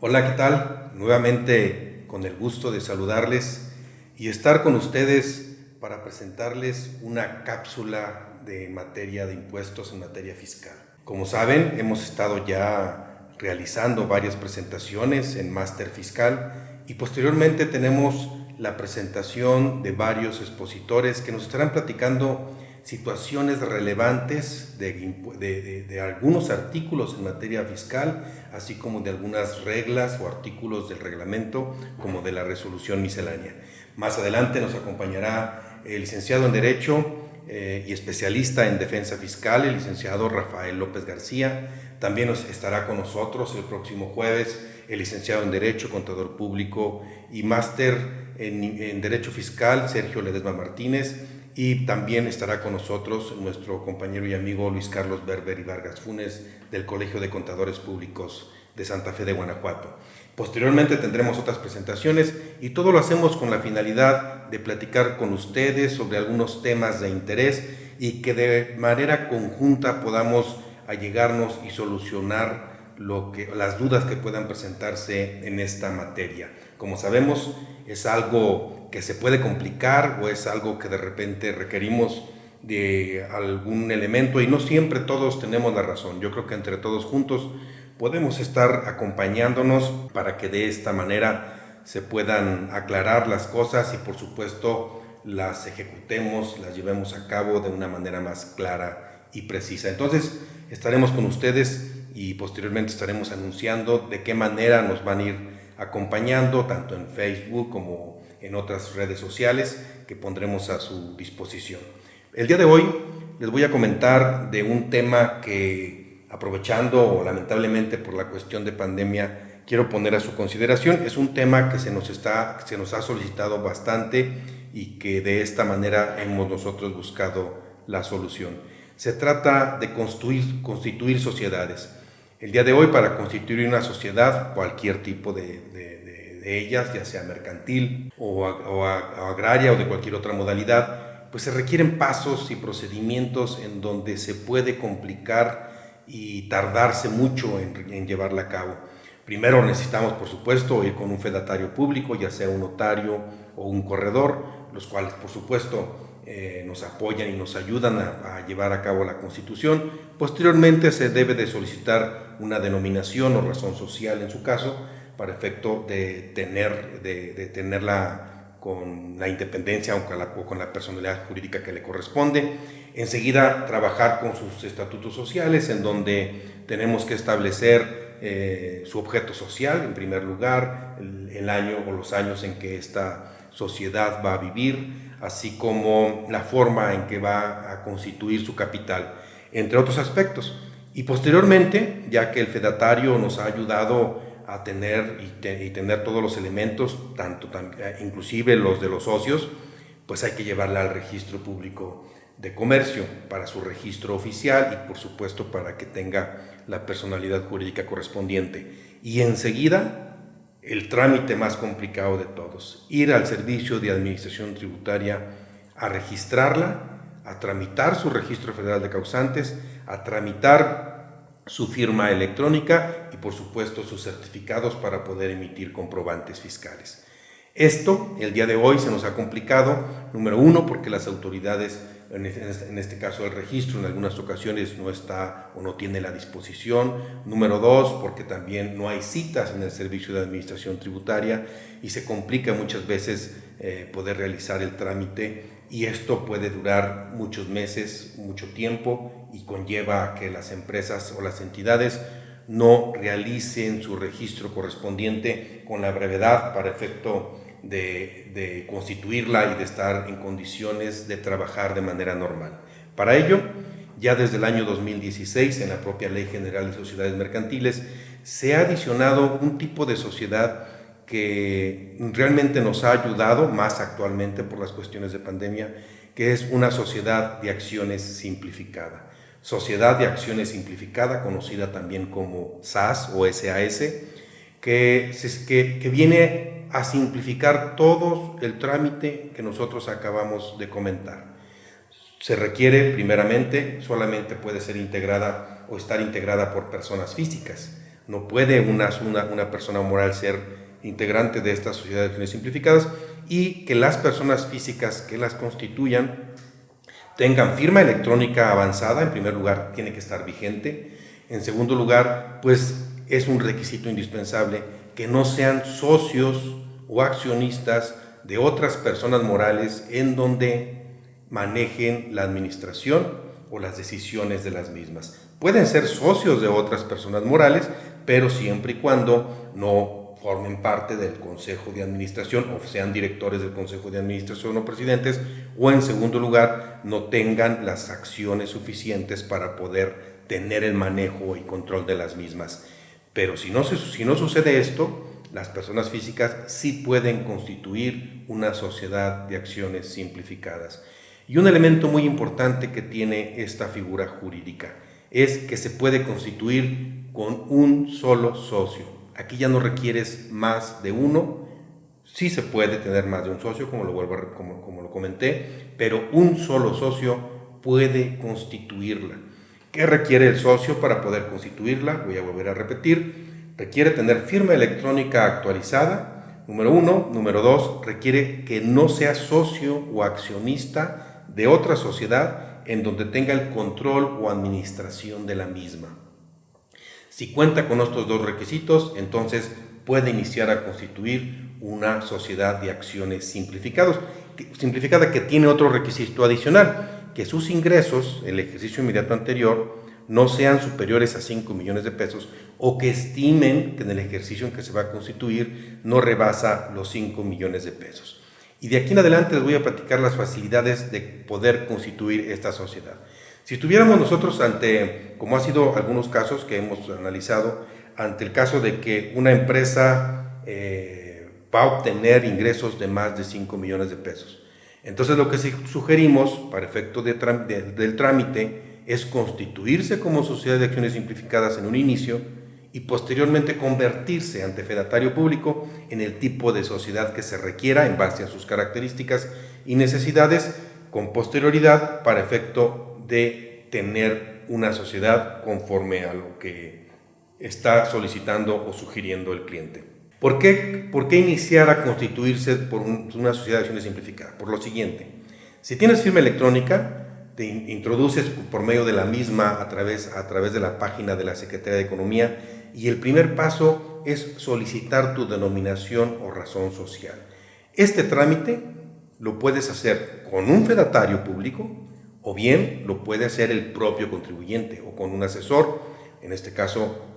Hola, ¿qué tal? Nuevamente con el gusto de saludarles y estar con ustedes para presentarles una cápsula de materia de impuestos en materia fiscal. Como saben, hemos estado ya realizando varias presentaciones en Máster Fiscal y posteriormente tenemos la presentación de varios expositores que nos estarán platicando situaciones relevantes de algunos artículos en materia fiscal, así como de algunas reglas o artículos del reglamento, como de la resolución miscelánea. Más adelante nos acompañará el licenciado en Derecho y especialista en defensa fiscal, el licenciado Rafael López García. También estará con nosotros el próximo jueves el licenciado en Derecho, Contador Público y máster en Derecho Fiscal, Sergio Ledesma Martínez. Y también estará con nosotros nuestro compañero y amigo Luis Carlos Berber y Vargas Funes del Colegio de Contadores Públicos de Santa Fe de Guanajuato. Posteriormente tendremos otras presentaciones y todo lo hacemos con la finalidad de platicar con ustedes sobre algunos temas de interés y que de manera conjunta podamos allegarnos y solucionar las dudas que puedan presentarse en esta materia. Como sabemos, es algo que se puede complicar o es algo que de repente requerimos de algún elemento y no siempre todos tenemos la razón. Yo creo que entre todos juntos podemos estar acompañándonos para que de esta manera se puedan aclarar las cosas y por supuesto las ejecutemos, las llevemos a cabo de una manera más clara y precisa. Entonces estaremos con ustedes y posteriormente estaremos anunciando de qué manera nos van a ir acompañando tanto en Facebook como en otras redes sociales que pondremos a su disposición. El día de hoy les voy a comentar de un tema que, aprovechando o lamentablemente por la cuestión de pandemia, quiero poner a su consideración. Es un tema que se nos ha solicitado bastante y que de esta manera hemos nosotros buscado la solución. Se trata de constituir sociedades. El día de hoy, para constituir una sociedad, cualquier tipo de ellas, ya sea mercantil o agraria o de cualquier otra modalidad, pues se requieren pasos y procedimientos en donde se puede complicar y tardarse mucho en llevarla a cabo. Primero necesitamos, por supuesto, ir con un fedatario público, ya sea un notario o un corredor, los cuales, por supuesto, nos apoyan y nos ayudan a llevar a cabo la Constitución. Posteriormente se debe de solicitar una denominación o razón social en su caso, para efecto de tenerla con la independencia o con la personalidad jurídica que le corresponde. Enseguida trabajar con sus estatutos sociales, en donde tenemos que establecer su objeto social, en primer lugar, el año o los años en que esta sociedad va a vivir, así como la forma en que va a constituir su capital, entre otros aspectos. Y posteriormente, ya que el fedatario nos ha ayudado a tener y tener todos los elementos, inclusive los de los socios, pues hay que llevarla al registro público de comercio para su registro oficial y por supuesto para que tenga la personalidad jurídica correspondiente. Y enseguida, el trámite más complicado de todos, ir al Servicio de Administración Tributaria a registrarla, a tramitar su registro federal de causantes, a tramitar su firma electrónica y por supuesto sus certificados para poder emitir comprobantes fiscales. Esto, el día de hoy, se nos ha complicado, número uno, porque las autoridades, en este caso el registro, en algunas ocasiones no está o no tiene la disposición. Número dos, porque también no hay citas en el Servicio de Administración Tributaria y se complica muchas veces poder realizar el trámite y esto puede durar muchos meses, mucho tiempo y conlleva a que las empresas o las entidades no realicen su registro correspondiente con la brevedad para efecto de constituirla y de estar en condiciones de trabajar de manera normal. Para ello, ya desde el año 2016, en la propia Ley General de Sociedades Mercantiles, se ha adicionado un tipo de sociedad que realmente nos ha ayudado más actualmente por las cuestiones de pandemia, que es una sociedad de acciones simplificada. Sociedad de Acciones Simplificada, conocida también como SAS o SAS, que viene a simplificar todo el trámite que nosotros acabamos de comentar. Se requiere, primeramente, solamente puede ser integrada o estar integrada por personas físicas. No puede una persona moral ser integrante de esta sociedad de acciones simplificadas, y que las personas físicas que las constituyan tengan firma electrónica avanzada. En primer lugar, tiene que estar vigente. En segundo lugar, pues es un requisito indispensable que no sean socios o accionistas de otras personas morales en donde manejen la administración o las decisiones de las mismas. Pueden ser socios de otras personas morales, pero siempre y cuando no formen parte del Consejo de Administración o sean directores del Consejo de Administración o presidentes, o en segundo lugar, no tengan las acciones suficientes para poder tener el manejo y control de las mismas. Pero si no sucede esto, las personas físicas sí pueden constituir una sociedad de acciones simplificadas. Y un elemento muy importante que tiene esta figura jurídica es que se puede constituir con un solo socio. Aquí ya no requieres más de uno. Sí se puede tener más de un socio, como lo comenté, pero un solo socio puede constituirla. ¿Qué requiere el socio para poder constituirla? Voy a volver a repetir. Requiere tener firma electrónica actualizada, número 1. Número 2, requiere que no sea socio o accionista de otra sociedad en donde tenga el control o administración de la misma. Si cuenta con estos dos requisitos, entonces puede iniciar a constituir una sociedad de acciones simplificada que tiene otro requisito adicional, que sus ingresos, el ejercicio inmediato anterior, no sean superiores a 5 millones de pesos, o que estimen que en el ejercicio en que se va a constituir no rebasa los 5 millones de pesos. Y de aquí en adelante les voy a platicar las facilidades de poder constituir esta sociedad. Si estuviéramos nosotros ante, como ha sido algunos casos que hemos analizado, ante el caso de que una empresa va a obtener ingresos de más de 5 millones de pesos, entonces lo que sugerimos para efecto del trámite es constituirse como sociedad de acciones simplificadas en un inicio y posteriormente convertirse ante fedatario público en el tipo de sociedad que se requiera en base a sus características y necesidades, con posterioridad para efecto de tener una sociedad conforme a lo que está solicitando o sugiriendo el cliente. ¿Por qué iniciar a constituirse por una sociedad de acciones simplificada? Por lo siguiente: si tienes firma electrónica, te introduces por medio de la misma a través de la página de la Secretaría de Economía, y el primer paso es solicitar tu denominación o razón social. Este trámite lo puedes hacer con un fedatario público, o bien lo puede hacer el propio contribuyente o con un asesor, en este caso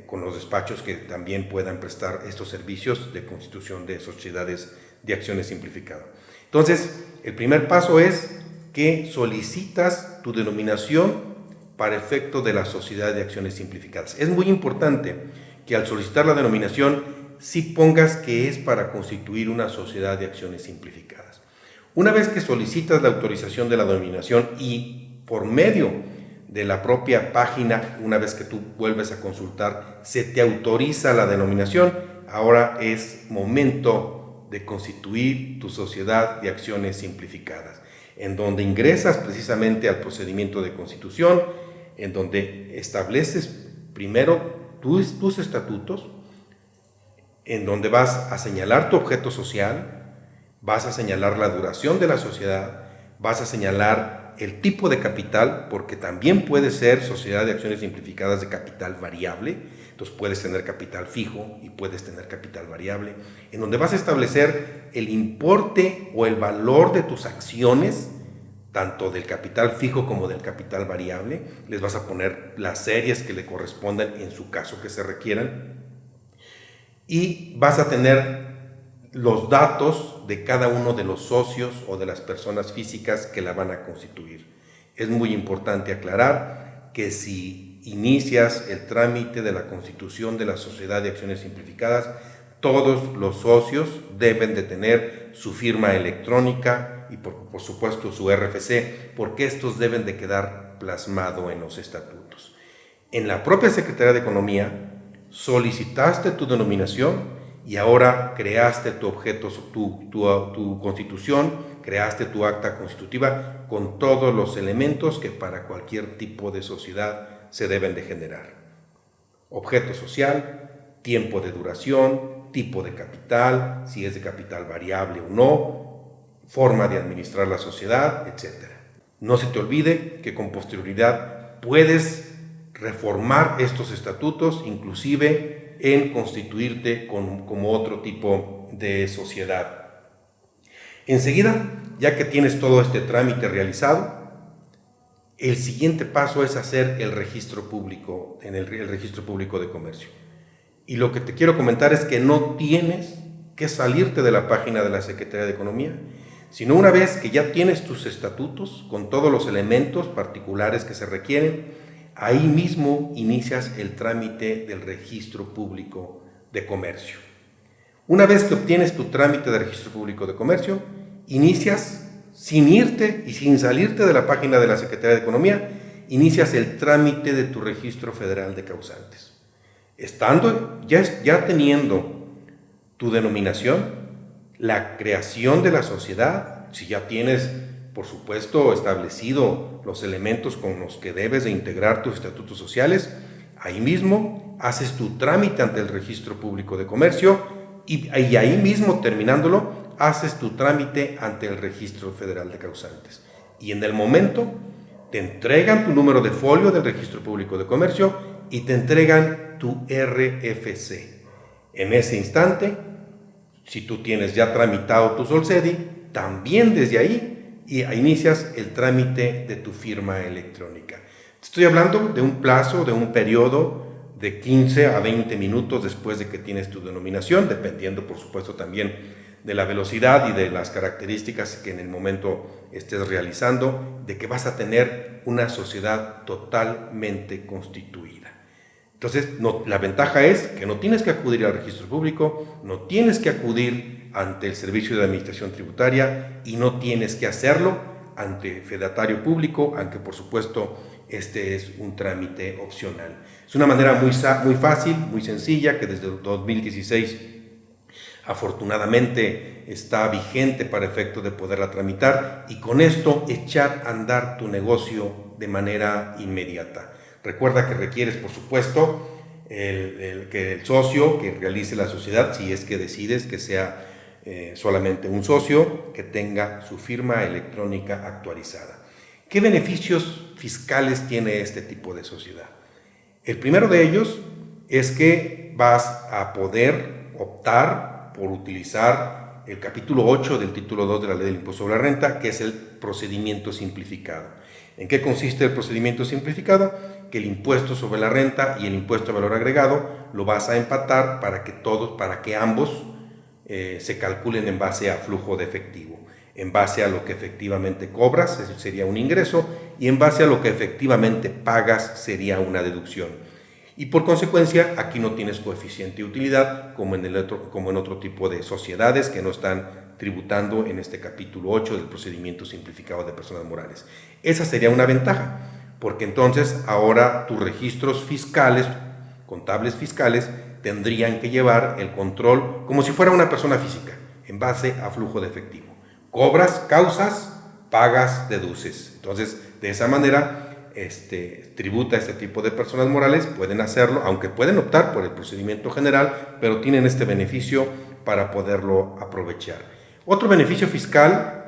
con los despachos que también puedan prestar estos servicios de constitución de sociedades de acciones simplificadas. Entonces, el primer paso es que solicitas tu denominación para efecto de la sociedad de acciones simplificadas. Es muy importante que al solicitar la denominación sí pongas que es para constituir una sociedad de acciones simplificadas. Una vez que solicitas la autorización de la denominación y por medio de la propia página, una vez que tú vuelves a consultar, se te autoriza la denominación, ahora es momento de constituir tu sociedad de acciones simplificadas, en donde ingresas precisamente al procedimiento de constitución, en donde estableces primero tus estatutos, en donde vas a señalar tu objeto social, vas a señalar la duración de la sociedad, vas a señalar el tipo de capital, porque también puede ser sociedad de acciones simplificadas de capital variable. Entonces puedes tener capital fijo y puedes tener capital variable, en donde vas a establecer el importe o el valor de tus acciones, tanto del capital fijo como del capital variable. Les vas a poner las series que le correspondan en su caso que se requieran, y vas a tener los datos de cada uno de los socios o de las personas físicas que la van a constituir. Es muy importante aclarar que si inicias el trámite de la constitución de la sociedad de acciones simplificadas, todos los socios deben de tener su firma electrónica y por supuesto su RFC, porque estos deben de quedar plasmado en los estatutos. En la propia Secretaría de Economía solicitaste tu denominación y ahora creaste tu objeto, tu constitución, creaste tu acta constitutiva con todos los elementos que para cualquier tipo de sociedad se deben de generar. objeto social, tiempo de duración, tipo de capital, si es de capital variable o no, forma de administrar la sociedad, etc. No se te olvide que con posterioridad puedes reformar estos estatutos, inclusive en constituirte como otro tipo de sociedad. Enseguida, ya que tienes todo este trámite realizado, el siguiente paso es hacer el registro público, el registro público de comercio. Y lo que te quiero comentar es que no tienes que salirte de la página de la Secretaría de Economía, sino una vez que ya tienes tus estatutos con todos los elementos particulares que se requieren, ahí mismo inicias el trámite del registro público de comercio. Una vez que obtienes tu trámite de registro público de comercio, inicias sin irte y sin salirte de la página de la Secretaría de Economía, inicias el trámite de tu registro federal de causantes. Ya teniendo tu denominación, la creación de la sociedad, si ya tienes, por supuesto, establecido los elementos con los que debes de integrar tus estatutos sociales, ahí mismo haces tu trámite ante el registro público de comercio y ahí mismo, terminándolo, haces tu trámite ante el registro federal de causantes. Y en el momento te entregan tu número de folio del registro público de comercio y te entregan tu RFC. En ese instante, si tú tienes ya tramitado tu Solcedi, también desde ahí inicias el trámite de tu firma electrónica. Estoy hablando de un plazo, de un periodo de 15 a 20 minutos después de que tienes tu denominación, dependiendo por supuesto también de la velocidad y de las características que en el momento estés realizando, de que vas a tener una sociedad totalmente constituida. Entonces, la ventaja es que no tienes que acudir al registro público, no tienes que acudir ante el Servicio de Administración Tributaria y no tienes que hacerlo ante fedatario público, aunque por supuesto este es un trámite opcional. Es una manera muy fácil, muy sencilla, que desde el 2016 afortunadamente está vigente para efecto de poderla tramitar y con esto echar a andar tu negocio de manera inmediata. Recuerda que requieres, por supuesto, que el socio que realice la sociedad, si es que decides que sea solamente un socio, que tenga su firma electrónica actualizada. ¿Qué beneficios fiscales tiene este tipo de sociedad? El primero de ellos es que vas a poder optar por utilizar el capítulo 8 del título 2 de la Ley del Impuesto sobre la Renta, que es el procedimiento simplificado. ¿En qué consiste el procedimiento simplificado? Que el impuesto sobre la renta y el impuesto de valor agregado lo vas a empatar para que ambos se calculen en base a flujo de efectivo, en base a lo que efectivamente cobras, eso sería un ingreso, y en base a lo que efectivamente pagas sería una deducción. Y por consecuencia, aquí no tienes coeficiente de utilidad como en otro tipo de sociedades que no están tributando en este capítulo 8 del procedimiento simplificado de personas morales. Esa sería una ventaja, porque entonces ahora tus registros fiscales, contables fiscales, tendrían que llevar el control como si fuera una persona física, en base a flujo de efectivo. Cobras, causas, pagas, deduces. Entonces, de esa manera, tributa a este tipo de personas morales, pueden hacerlo, aunque pueden optar por el procedimiento general, pero tienen este beneficio para poderlo aprovechar. Otro beneficio fiscal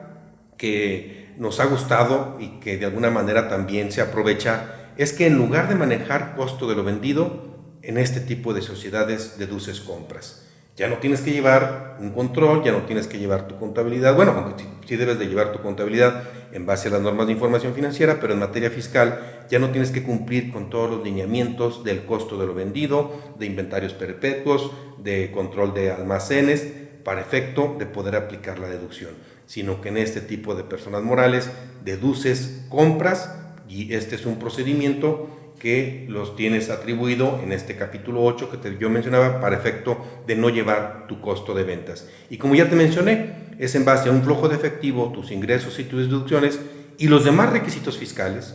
que nos ha gustado y que de alguna manera también se aprovecha es que en lugar de manejar costo de lo vendido, en este tipo de sociedades deduces compras. Ya no tienes que llevar un control, ya no tienes que llevar tu contabilidad. Bueno, aunque sí debes de llevar tu contabilidad en base a las normas de información financiera, pero en materia fiscal ya no tienes que cumplir con todos los lineamientos del costo de lo vendido, de inventarios perpetuos, de control de almacenes, para efecto de poder aplicar la deducción, sino que en este tipo de personas morales deduces compras y este es un procedimiento que los tienes atribuido en este capítulo 8 que yo mencionaba para efecto de no llevar tu costo de ventas. Y como ya te mencioné, es en base a un flujo de efectivo, tus ingresos y tus deducciones y los demás requisitos fiscales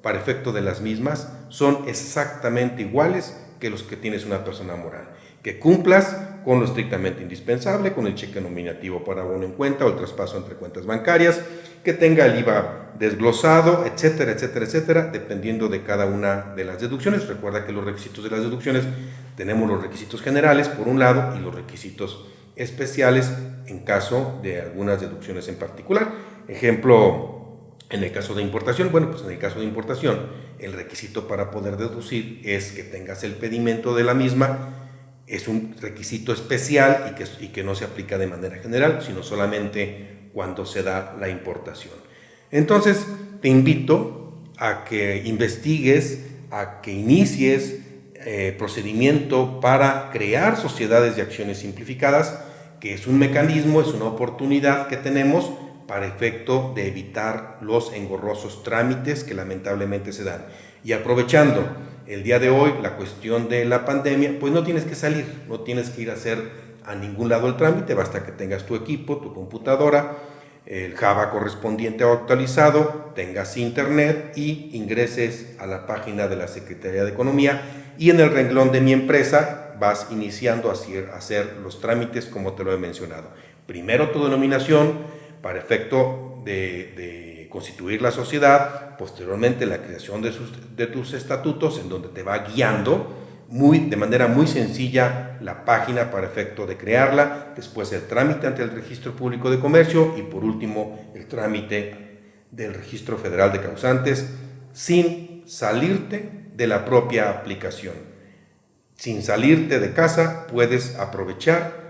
para efecto de las mismas son exactamente iguales que los que tienes una persona moral. Que cumplas con lo estrictamente indispensable, con el cheque nominativo para abono en cuenta o el traspaso entre cuentas bancarias, que tenga el IVA desglosado, etcétera, etcétera, etcétera, dependiendo de cada una de las deducciones. Recuerda que los requisitos de las deducciones, tenemos los requisitos generales por un lado y los requisitos especiales en caso de algunas deducciones en particular. Ejemplo, en el caso de importación, bueno, pues en el caso de importación, el requisito para poder deducir es que tengas el pedimento de la misma. Es un requisito especial y que no se aplica de manera general, sino solamente cuando se da la importación. Entonces, te invito a que investigues, a que inicies procedimiento para crear sociedades de acciones simplificadas, que es un mecanismo, es una oportunidad que tenemos para efecto de evitar los engorrosos trámites que lamentablemente se dan. Y aprovechando el día de hoy la cuestión de la pandemia, pues no tienes que salir, no tienes que ir a hacer a ningún lado el trámite, basta que tengas tu equipo, tu computadora, el Java correspondiente o actualizado, tengas internet y ingreses a la página de la Secretaría de Economía y en el renglón de mi empresa vas iniciando a hacer los trámites como te lo he mencionado. Primero tu denominación para efecto de constituir la sociedad, posteriormente la creación de tus estatutos en donde te va guiando de manera muy sencilla la página para efecto de crearla, después el trámite ante el Registro Público de Comercio y por último el trámite del Registro Federal de Causantes sin salirte de la propia aplicación. Sin salirte de casa puedes aprovechar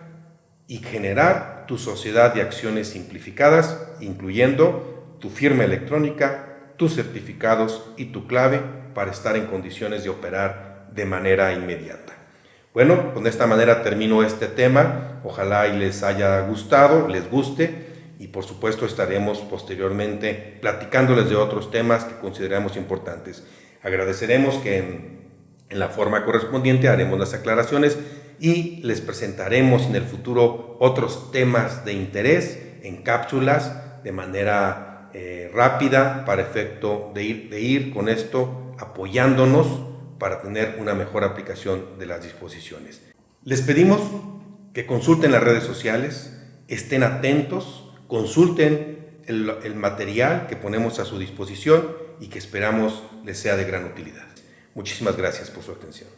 y generar tu sociedad de acciones simplificadas, incluyendo tu firma electrónica, tus certificados y tu clave para estar en condiciones de operar de manera inmediata. Bueno, con esta manera termino este tema. Ojalá y les haya gustado, les guste y por supuesto estaremos posteriormente platicándoles de otros temas que consideramos importantes. Agradeceremos que en la forma correspondiente haremos las aclaraciones y les presentaremos en el futuro otros temas de interés en cápsulas de manera rápida para efecto de ir con esto apoyándonos para tener una mejor aplicación de las disposiciones. Les pedimos que consulten las redes sociales, estén atentos, consulten el material que ponemos a su disposición y que esperamos les sea de gran utilidad. Muchísimas gracias por su atención.